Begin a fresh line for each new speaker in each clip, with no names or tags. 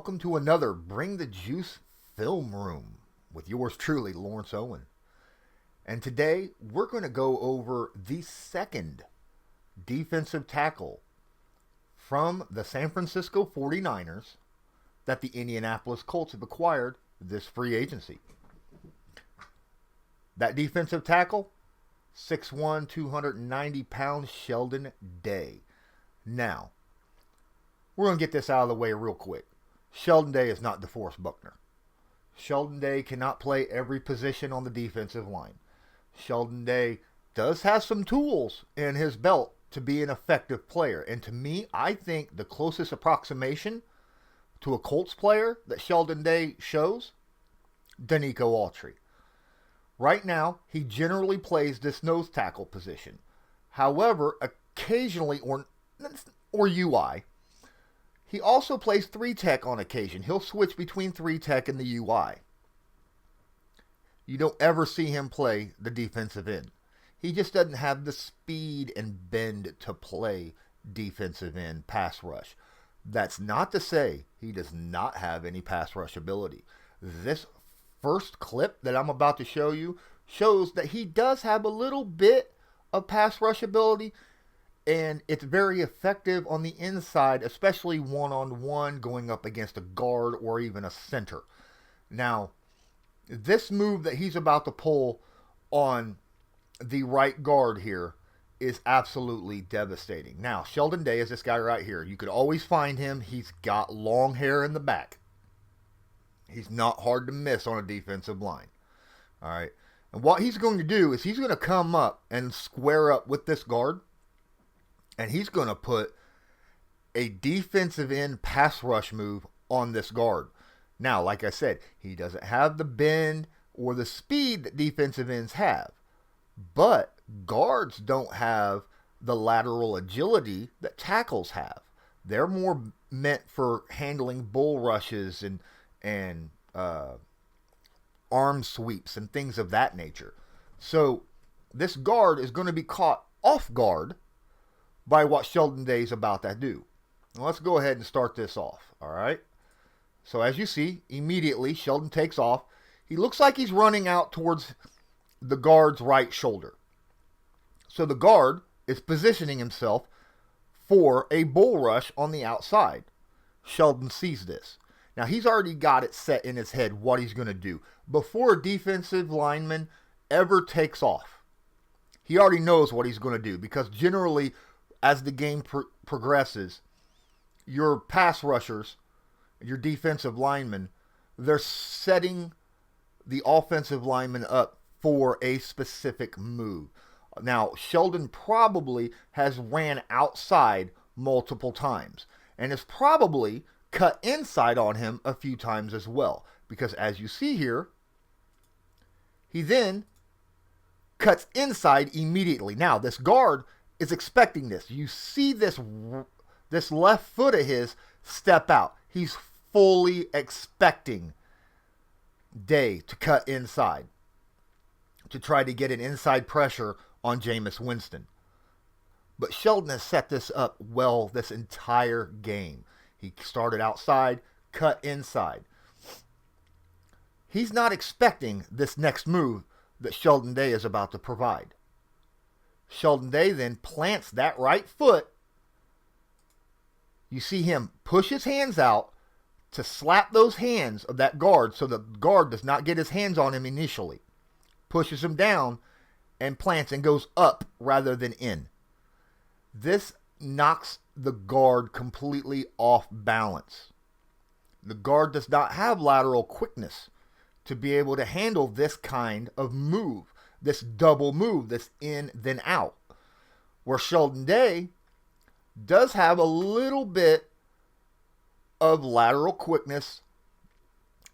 welcome to another Bring the Juice Film Room with yours truly, Lawrence Owen. And today we're going to go over the second defensive tackle from the San Francisco 49ers that the Indianapolis Colts have acquired this free agency. That defensive tackle, 6'1", 290 pounds, Sheldon Day. Now, we're going to get this out of the way real quick. Sheldon Day is not DeForest Buckner. Sheldon Day cannot play every position on the defensive line. Sheldon Day does have some tools in his belt to be an effective player. And to me, I think the closest approximation to a Colts player that Sheldon Day shows, Danico Autry. Right now, he generally plays this nose tackle position. However, occasionally, or UI, he also plays 3-tech on occasion. He'll switch between 3-tech and the UI. You don't ever see him play the defensive end. He just doesn't have the speed and bend to play defensive end pass rush. That's not to say he does not have any pass rush ability. This first clip that I'm about to show you shows that he does have a little bit of pass rush ability, and it's very effective on the inside, especially one-on-one going up against a guard or even a center. Now, this move that he's about to pull on the right guard here is absolutely devastating. Now, Sheldon Day is this guy right here. You could always find him. He's got long hair in the back. He's not hard to miss on a defensive line. All right. And what he's going to do is he's going to come up and square up with this guard, and he's going to put a defensive end pass rush move on this guard. Now, like I said, he doesn't have the bend or the speed that defensive ends have. But guards don't have the lateral agility that tackles have. They're more meant for handling bull rushes and arm sweeps and things of that nature. So this guard is going to be caught off guard by what Sheldon Day is about to do. Now let's go ahead and start this off, all right? So as you see, immediately Sheldon takes off. He looks like he's running out towards the guard's right shoulder. So the guard is positioning himself for a bull rush on the outside. Sheldon sees this. Now he's already got it set in his head what he's going to do. Before a defensive lineman ever takes off, he already knows what he's going to do, because generally as the game progresses, your pass rushers, your defensive linemen, they're setting the offensive lineman up for a specific move. Now, Sheldon probably has ran outside multiple times and has probably cut inside on him a few times as well, because as you see here, he then cuts inside immediately. Now, this guard is expecting this. You see this left foot of his step out. He's fully expecting Day to cut inside to try to get an inside pressure on Jameis Winston. But Sheldon has set this up well this entire game. He started outside, cut inside. He's not expecting this next move that Sheldon Day is about to provide. Sheldon Day then plants that right foot. You see him push his hands out to slap those hands of that guard so the guard does not get his hands on him initially. Pushes him down and plants and goes up rather than in. This knocks the guard completely off balance. The guard does not have lateral quickness to be able to handle this kind of move, this double move, this in then out. Where Sheldon Day does have a little bit of lateral quickness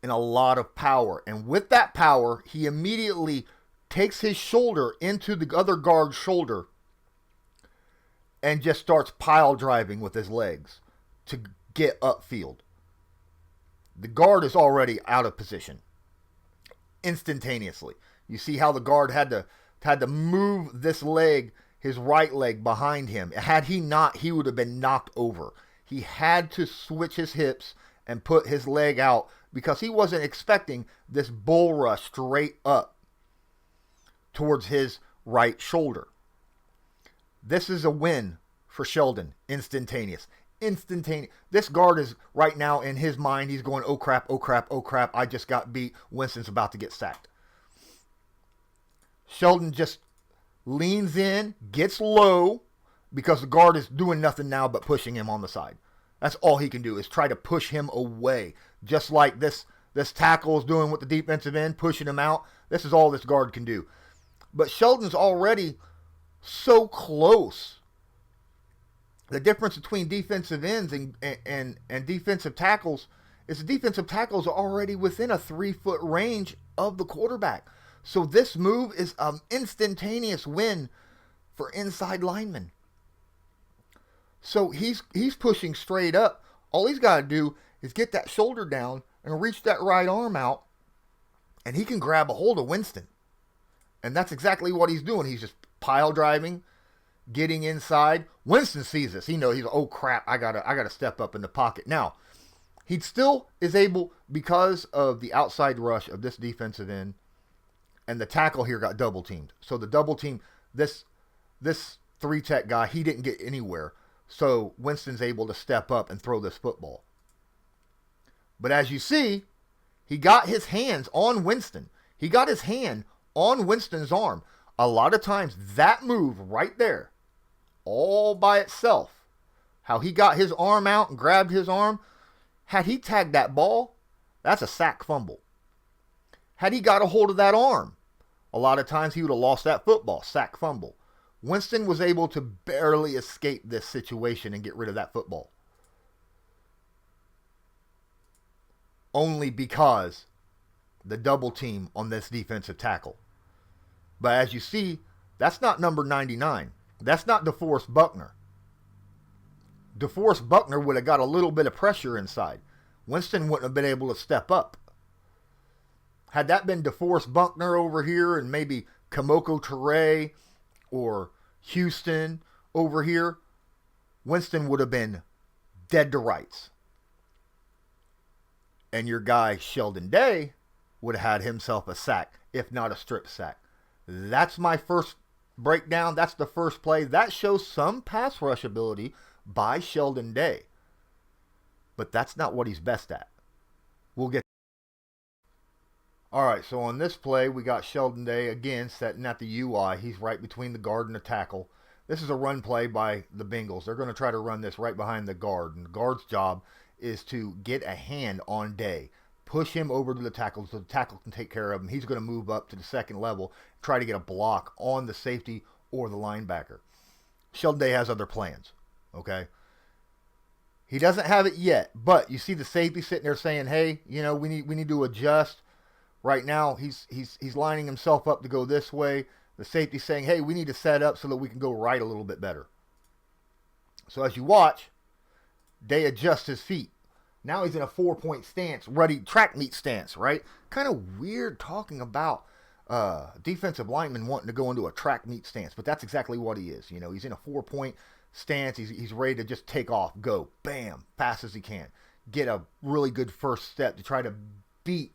and a lot of power. And with that power, he immediately takes his shoulder into the other guard's shoulder and just starts pile driving with his legs to get upfield. The guard is already out of position instantaneously. You see how the guard had to move this leg, his right leg, behind him. Had he not, he would have been knocked over. He had to switch his hips and put his leg out because he wasn't expecting this bull rush straight up towards his right shoulder. This is a win for Sheldon. Instantaneous. This guard is right now in his mind. He's going, oh crap, oh crap, oh crap. I just got beat. Winston's about to get sacked. Sheldon just leans in, gets low, because the guard is doing nothing now but pushing him on the side. That's all he can do is try to push him away. Just like this tackle is doing with the defensive end, pushing him out. This is all this guard can do. But Sheldon's already so close. The difference between defensive ends and defensive tackles is the defensive tackles are already within a 3-foot range of the quarterback. So this move is an instantaneous win for inside linemen. So he's pushing straight up. All he's got to do is get that shoulder down and reach that right arm out, and he can grab a hold of Winston. And that's exactly what he's doing. He's just pile driving, getting inside. Winston sees this. He knows he's, oh crap, I gotta step up in the pocket. Now, he still is able, because of the outside rush of this defensive end, and the tackle here got double teamed. So the double team, this 3-tech guy, he didn't get anywhere. So Winston's able to step up and throw this football. But as you see, he got his hands on Winston. He got his hand on Winston's arm. A lot of times that move right there, all by itself, how he got his arm out and grabbed his arm, had he tagged that ball, that's a sack fumble. Had he got a hold of that arm, a lot of times he would have lost that football, sack fumble. Winston was able to barely escape this situation and get rid of that football. Only because the double team on this defensive tackle. But as you see, that's not number 99. That's not DeForest Buckner. DeForest Buckner would have got a little bit of pressure inside. Winston wouldn't have been able to step up. Had that been DeForest Buckner over here and maybe Kamoko Toure or Houston over here, Winston would have been dead to rights. And your guy, Sheldon Day, would have had himself a sack, if not a strip sack. That's my first breakdown. That's the first play. That shows some pass rush ability by Sheldon Day. But that's not what he's best at. We'll get. All right, so on this play, we got Sheldon Day again setting at the UI. He's right between the guard and the tackle. This is a run play by the Bengals. They're going to try to run this right behind the guard. And the guard's job is to get a hand on Day. Push him over to the tackle so the tackle can take care of him. He's going to move up to the second level, try to get a block on the safety or the linebacker. Sheldon Day has other plans, okay? He doesn't have it yet, but you see the safety sitting there saying, hey, we need to adjust. Right now, he's lining himself up to go this way. The safety's saying, hey, we need to set up so that we can go right a little bit better. So as you watch, Day adjusts his feet. Now he's in a 4-point stance, ready track meet stance, right? Kind of weird talking about defensive lineman wanting to go into a track meet stance, but that's exactly what he is. He's in a 4-point stance. He's ready to just take off, go, bam, fast as he can. Get a really good first step to try to beat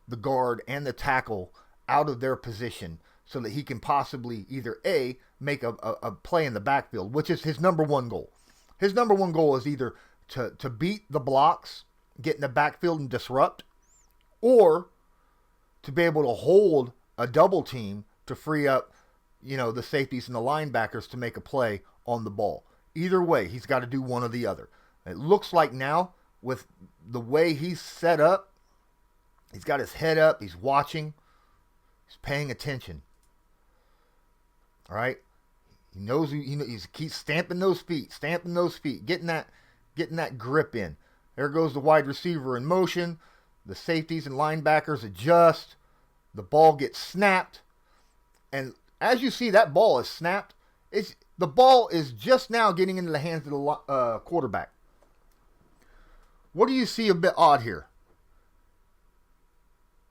the guard and the tackle out of their position so that he can possibly either A, make a play in the backfield, which is his number one goal. His number one goal is either to beat the blocks, get in the backfield and disrupt, or to be able to hold a double team to free up, the safeties and the linebackers to make a play on the ball. Either way, he's got to do one or the other. It looks like now, with the way he's set up, he's got his head up, he's watching, he's paying attention. All right? He knows he keeps stamping those feet, getting that grip in. There goes the wide receiver in motion. The safeties and linebackers adjust. The ball gets snapped. And as you see, that ball is snapped. The ball is just now getting into the hands of the quarterback. What do you see a bit odd here?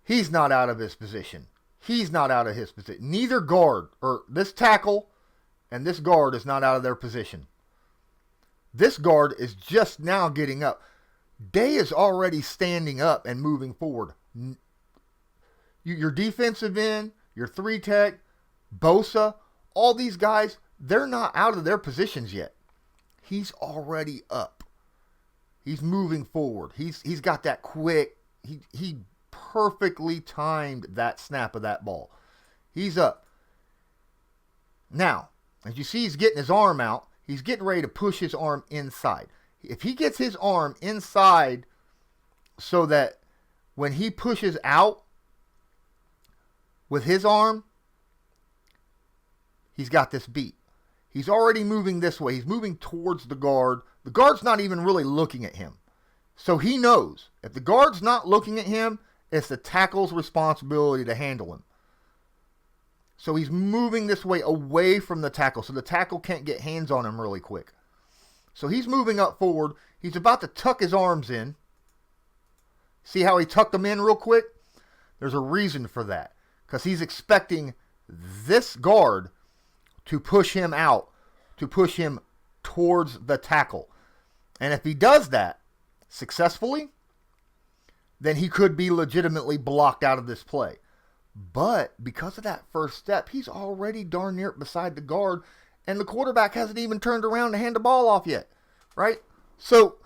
He's not out of his position. Neither guard, or this tackle and this guard is not out of their position. This guard is just now getting up. Day is already standing up and moving forward. Your defensive end, your 3 tech, Bosa, all these guys, they're not out of their positions yet. He's already up. He's moving forward. He's got that quick. He perfectly timed that snap of that ball. He's up. Now, as you see, he's getting his arm out. He's getting ready to push his arm inside. If he gets his arm inside so that when he pushes out with his arm, he's got this beat. He's already moving this way. He's moving towards the guard. The guard's not even really looking at him. So he knows if the guard's not looking at him, it's the tackle's responsibility to handle him. So he's moving this way away from the tackle so the tackle can't get hands on him really quick. So he's moving up forward. He's about to tuck his arms in. See how he tucked them in real quick? There's a reason for that. Because he's expecting this guard to push him out, to push him towards the tackle. And if he does that successfully, then he could be legitimately blocked out of this play. But because of that first step, he's already darn near beside the guard, and the quarterback hasn't even turned around to hand the ball off yet, right? So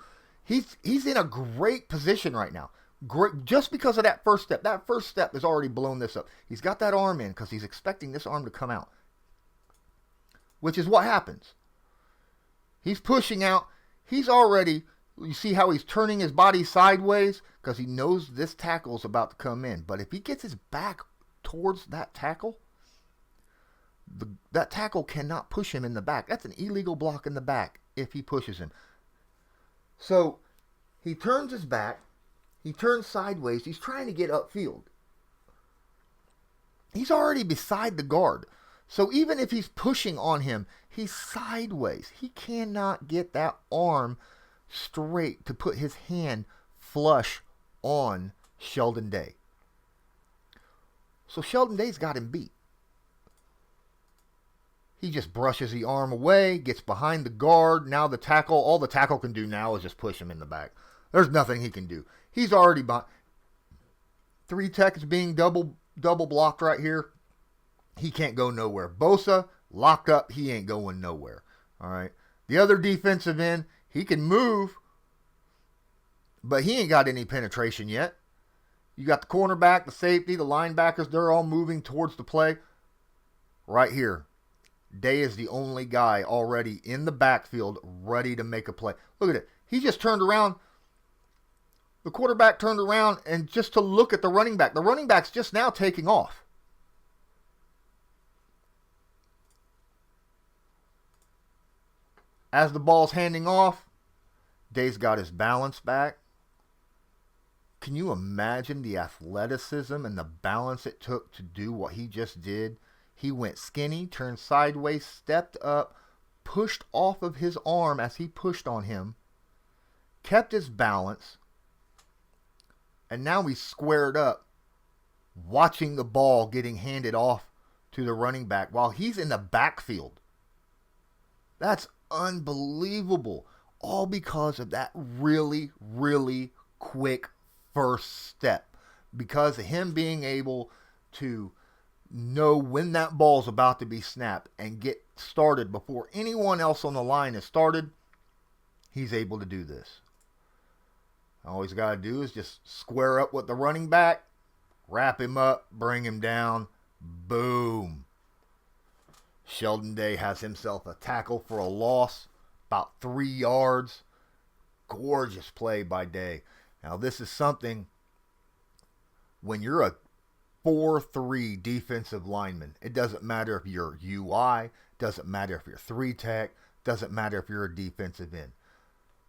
he's in a great position right now. Great, just because of that first step. That first step has already blown this up. He's got that arm in because he's expecting this arm to come out, which is what happens. He's pushing out. He's already, you see how he's turning his body sideways because he knows this tackle is about to come in. But if he gets his back towards that tackle, that tackle cannot push him in the back. That's an illegal block in the back if he pushes him. So he turns his back. He turns sideways. He's trying to get upfield. He's already beside the guard. So even if he's pushing on him, he's sideways. He cannot get that arm straight to put his hand flush on Sheldon Day. So Sheldon Day's got him beat. He just brushes the arm away, gets behind the guard. Now the tackle, all the tackle can do now is just push him in the back. There's nothing he can do. He's already behind. 3 tech is being double blocked right here. He can't go nowhere. Bosa, locked up. He ain't going nowhere. All right. The other defensive end, he can move, but he ain't got any penetration yet. You got the cornerback, the safety, the linebackers. They're all moving towards the play. Right here. Day is the only guy already in the backfield ready to make a play. Look at it. He just turned around. The quarterback turned around and just to look at the running back. The running back's just now taking off. As the ball's handing off, Day's got his balance back. Can you imagine the athleticism and the balance it took to do what he just did? He went skinny, turned sideways, stepped up, pushed off of his arm as he pushed on him, kept his balance, and now he's squared up, watching the ball getting handed off to the running back while he's in the backfield. That's unbelievable. All because of that really, really quick first step. Because of him being able to know when that ball's about to be snapped and get started before anyone else on the line has started, he's able to do this. All he's got to do is just square up with the running back, wrap him up, bring him down, boom. Sheldon Day has himself a tackle for a loss, about 3 yards. Gorgeous play by Day. Now this is something, when you're a 4-3 defensive lineman, it doesn't matter if you're UI, doesn't matter if you're 3-tech, doesn't matter if you're a defensive end.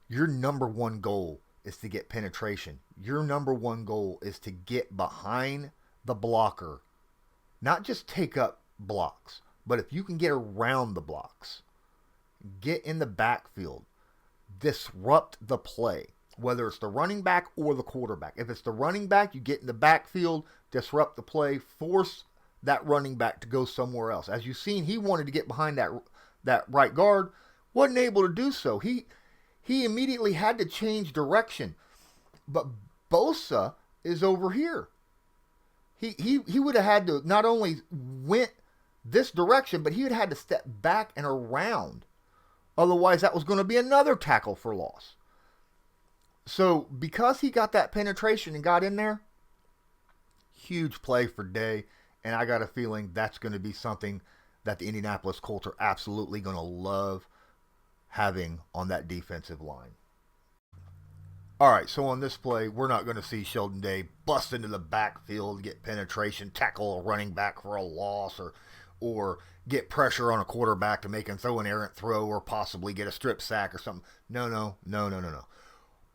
Your number one goal is to get penetration. Your number one goal is to get behind the blocker. Not just take up blocks, but if you can get around the blocks, get in the backfield, disrupt the play, whether it's the running back or the quarterback. If it's the running back, you get in the backfield, disrupt the play, force that running back to go somewhere else. As you've seen, he wanted to get behind that right guard, wasn't able to do so. He immediately had to change direction. But Bosa is over here. He would have had to not only went this direction, but he would have had to step back and around. Otherwise, that was going to be another tackle for loss. So, because he got that penetration and got in there, huge play for Day. And I got a feeling that's going to be something that the Indianapolis Colts are absolutely going to love having on that defensive line. All right, so on this play, we're not going to see Sheldon Day bust into the backfield, get penetration, tackle a running back for a loss, or get pressure on a quarterback to make him throw an errant throw or possibly get a strip sack or something. No.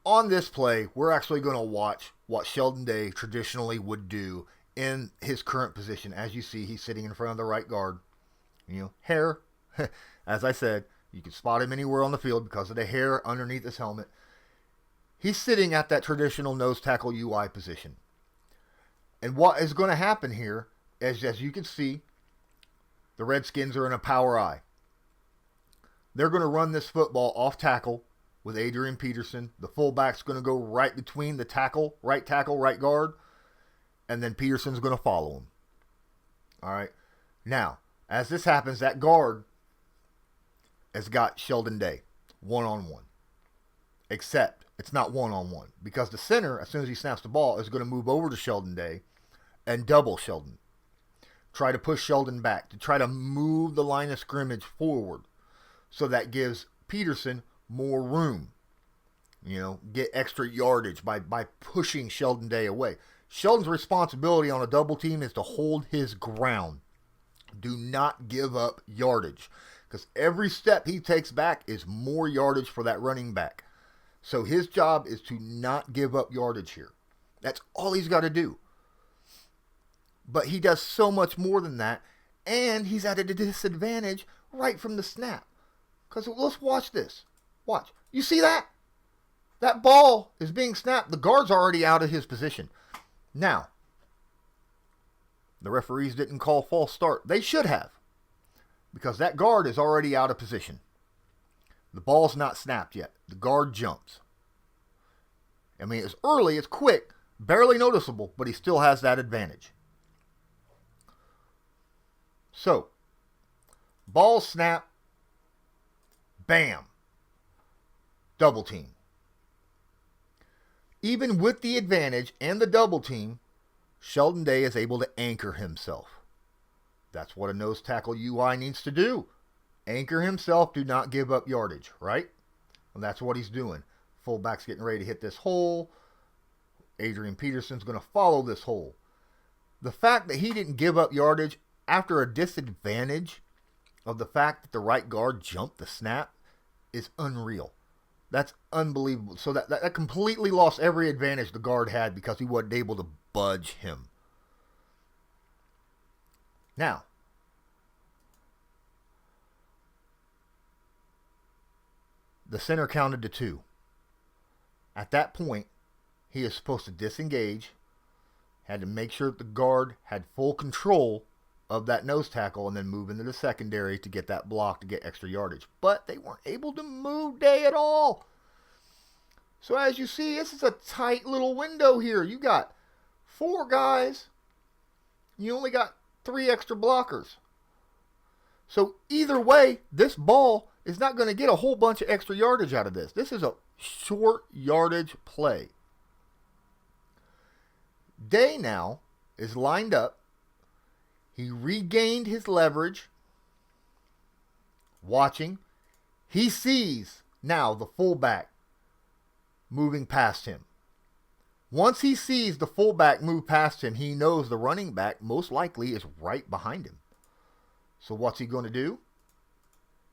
On this play, we're actually going to watch what Sheldon Day traditionally would do in his current position. As you see, he's sitting in front of the right guard. Hair, as I said, you can spot him anywhere on the field because of the hair underneath his helmet. He's sitting at that traditional nose tackle UI position. And what is going to happen here is, as you can see, the Redskins are in a power I. They're going to run this football off tackle with Adrian Peterson. The fullback's going to go right between the tackle, right guard, and then Peterson's going to follow him. All right. Now, as this happens, that guard has got Sheldon Day one-on-one. Except it's not one-on-one because the center, as soon as he snaps the ball, is going to move over to Sheldon Day and double Sheldon. Try to push Sheldon back to try to move the line of scrimmage forward. So that gives Peterson more room. Get extra yardage by pushing Sheldon Day away. Sheldon's responsibility on a double team is to hold his ground. Do not give up yardage. Because every step he takes back is more yardage for that running back. So his job is to not give up yardage here. That's all he's got to do. But he does so much more than that. And he's at a disadvantage right from the snap. Because let's watch this. Watch. You see that? That ball is being snapped. The guard's already out of his position. Now, the referees didn't call false start. They should have. Because that guard is already out of position. The ball's not snapped yet. The guard jumps. I mean, it's early, it's quick, barely noticeable, but he still has that advantage. So, ball snap, bam, double team. Even with the advantage and the double team, Sheldon Day is able to anchor himself. That's what a nose tackle UI needs to do. Anchor himself, do not give up yardage, right? And that's what he's doing. Fullback's getting ready to hit this hole. Adrian Peterson's going to follow this hole. The fact that he didn't give up yardage after a disadvantage of the fact that the right guard jumped the snap is unreal. That's unbelievable. So that completely lost every advantage the guard had because he wasn't able to budge him. Now, the center counted to 2. At that point, he is supposed to disengage, had to make sure that the guard had full control of that nose tackle, and then move into the secondary to get that block to get extra yardage. But they weren't able to move Day at all. So as you see, this is a tight little window here. You got 4 guys. You only got 3 extra blockers. So either way, this ball is not going to get a whole bunch of extra yardage out of this. This is a short yardage play. Day now is lined up. He regained his leverage. Watching. He sees now the fullback moving past him. Once he sees the fullback move past him, he knows the running back most likely is right behind him. So what's he going to do?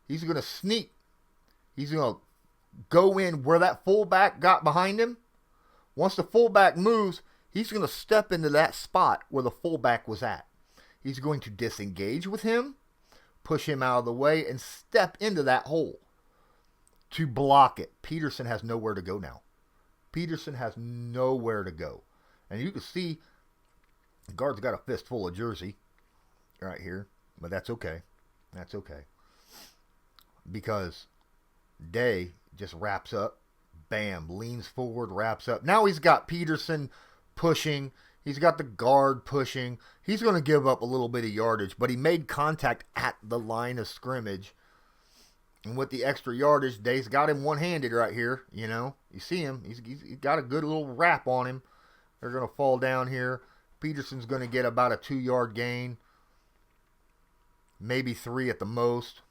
He's going to sneak. He's going to go in where that fullback got behind him. Once the fullback moves, he's going to step into that spot where the fullback was at. He's going to disengage with him, push him out of the way, and step into that hole to block it. Peterson has nowhere to go now. Peterson has nowhere to go. And you can see the guard's got a fistful of jersey right here. But that's okay. That's okay. Because Day just wraps up, bam, leans forward, wraps up. Now he's got Peterson pushing. He's got the guard pushing. He's going to give up a little bit of yardage, but he made contact at the line of scrimmage. And with the extra yardage, Day's got him one-handed right here. You know, you see him. He's got a good little wrap on him. They're going to fall down here. Peterson's going to get about a 2-yard gain. Maybe 3 at the most.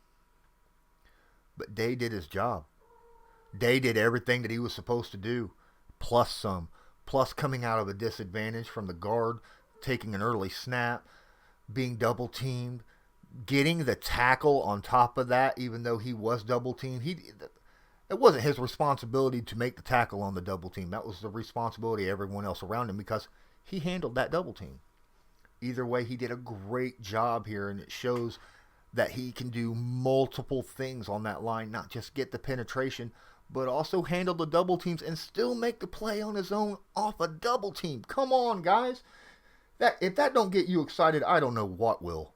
But Day did his job. Day did everything that he was supposed to do, plus some. Plus coming out of a disadvantage from the guard, taking an early snap, being double-teamed, getting the tackle on top of that, even though he was double-teamed. It wasn't his responsibility to make the tackle on the double-team. That was the responsibility of everyone else around him because he handled that double-team. Either way, he did a great job here, and it shows that he can do multiple things on that line, not just get the penetration, but also handle the double teams and still make the play on his own off a double team. Come on, guys. If that don't get you excited, I don't know what will.